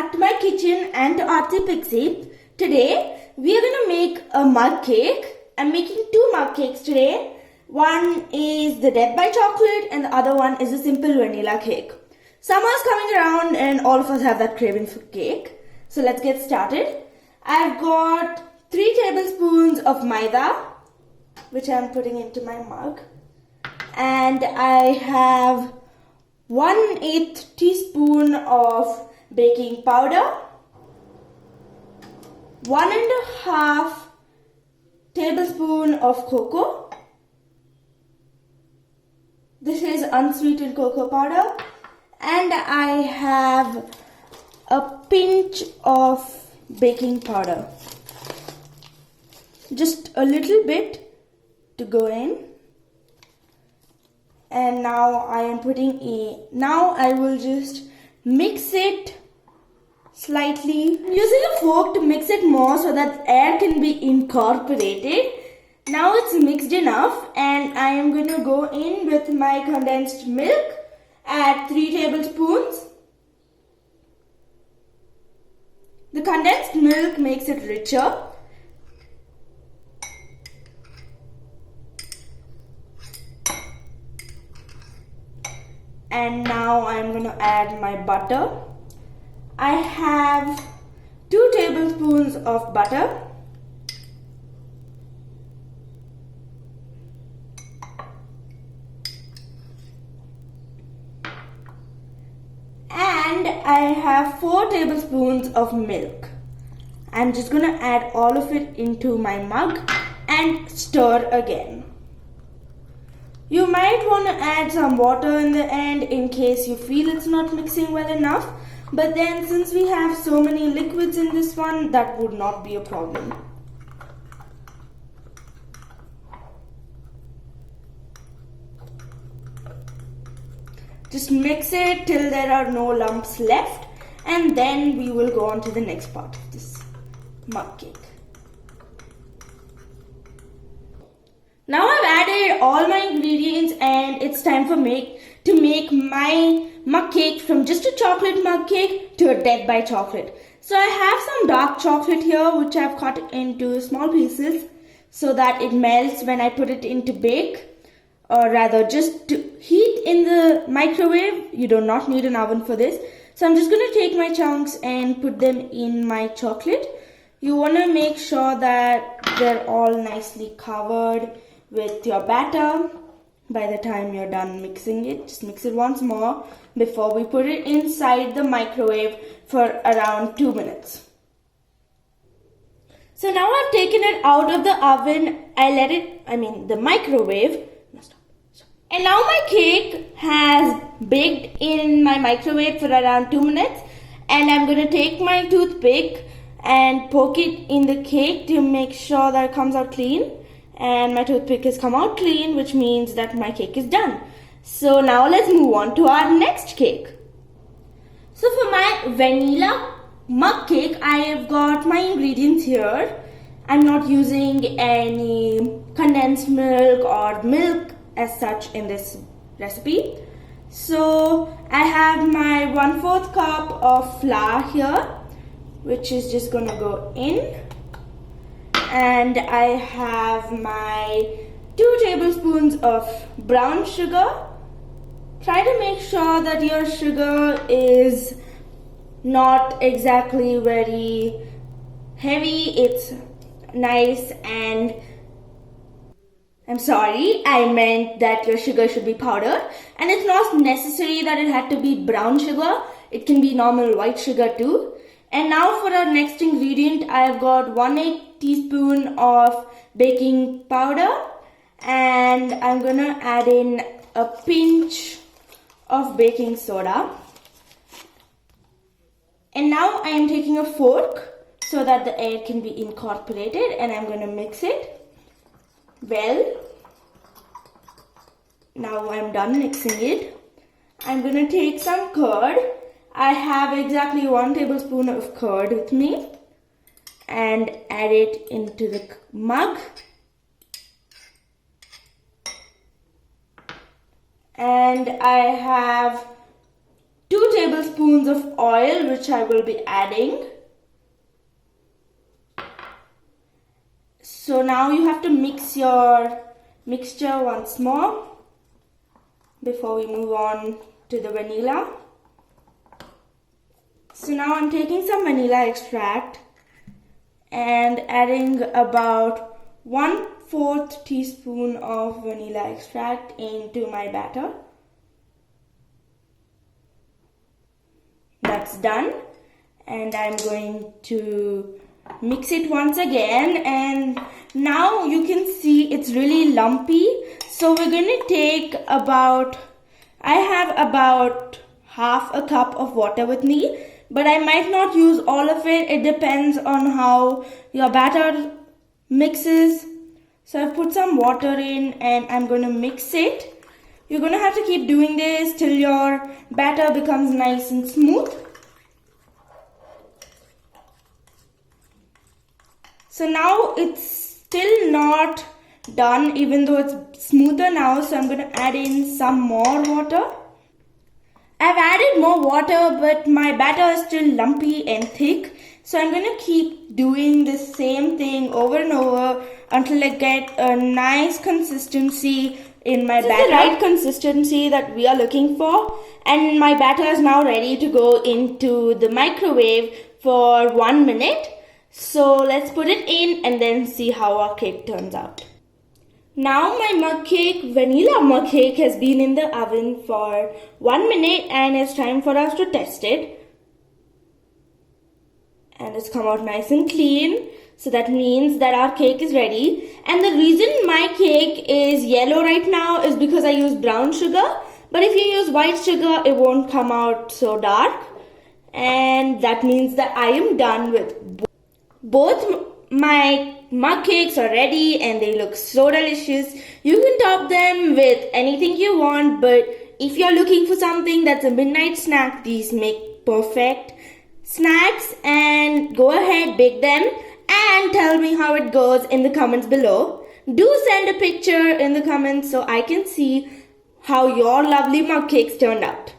back to my kitchen and to Aarti Pixie. Today we are going to make a mug cake. I'm making two mug cakes today. One is the Death by Chocolate and the other one is a simple vanilla cake. Summer's coming around and all of us have that craving for cake. So let's get started. I've got 3 tablespoons of maida, which I'm putting into my mug. And I have 1/8 teaspoon of baking powder, 1.5 tablespoon of cocoa. This is unsweetened cocoa powder, and I have a pinch of baking powder, just a little bit to go in. And now I will just mix it slightly. I'm using a fork to mix it more so that air can be incorporated. Now it's mixed enough, and I am going to go in with my condensed milk at 3 tablespoons. The condensed milk makes it richer. And now I'm going to add my butter. I have 2 tablespoons of butter. And I have 4 tablespoons of milk. I'm just going to add all of it into my mug and stir again. You might want to add some water in the end in case you feel it's not mixing well enough. But then since we have so many liquids in this one, that would not be a problem. Just mix it till there are no lumps left, and then we will go on to the next part of this mug cake. Now I've added all my ingredients and it's time to make my mug cake from just a chocolate mug cake to a Death by Chocolate. So I have some dark chocolate here which I've cut into small pieces so that it melts when I put it into bake, or rather just to heat in the microwave. You do not need an oven for this. So I'm just going to take my chunks and put them in my chocolate. You want to make sure that they're all nicely covered with your batter. By the time you're done mixing it, just mix it once more before we put it inside the microwave for around 2 minutes. So now I've taken it out of the oven. The microwave. And now my cake has baked in my microwave for around 2 minutes. And I'm going to take my toothpick and poke it in the cake to make sure that it comes out clean. And my toothpick has come out clean, which means that my cake is done. So now let's move on to our next cake. So for my vanilla mug cake, I have got my ingredients here. I'm not using any condensed milk or milk as such in this recipe. So I have my 1/4 cup of flour here, which is just going to go in. And I have my 2 tablespoons of brown sugar. Try to make sure that your sugar is not exactly very heavy. It's nice, and I'm sorry, I meant that your sugar should be powdered. And it's not necessary that it had to be brown sugar. It can be normal white sugar too. And now for our next ingredient, I've got 1/8 teaspoon of baking powder, and I'm gonna add in a pinch of baking soda. And now I am taking a fork so that the air can be incorporated, and I'm gonna mix it well. Now I'm done mixing it. I'm gonna take some curd. I have exactly 1 tablespoon of curd with me, and add it into the mug. And I have 2 tablespoons of oil, which I will be adding. So now you have to mix your mixture once more before we move on to the vanilla. So now I'm taking some vanilla extract and adding about 1/4 teaspoon of vanilla extract into my batter. That's done, and I'm going to mix it once again, and now you can see it's really lumpy. So we're going to take I have about half a cup of water with me, but I might not use all of it. It depends on how your batter mixes. So I've put some water in and I'm going to mix it. You're going to have to keep doing this till your batter becomes nice and smooth. So now it's still not done, even though it's smoother now. So I'm going to add in some more water. I've added more water, but my batter is still lumpy and thick. So I'm going to keep doing the same thing over and over until I get a nice consistency in my batter. This is the right consistency that we are looking for. And my batter is now ready to go into the microwave for 1 minute. So let's put it in and then see how our cake turns out. Now my vanilla mug cake has been in the oven for 1 minute and it's time for us to test it. And it's come out nice and clean. So that means that our cake is ready. And the reason my cake is yellow right now is because I used brown sugar. But if you use white sugar, it won't come out so dark. And that means that I am done with both my mug cakes are ready and they look so delicious. You can top them with anything you want, but if you're looking for something that's a midnight snack, these make perfect snacks. And go ahead, bake them and tell me how it goes in the comments below. Do send a picture in the comments so I can see how your lovely mug cakes turned out.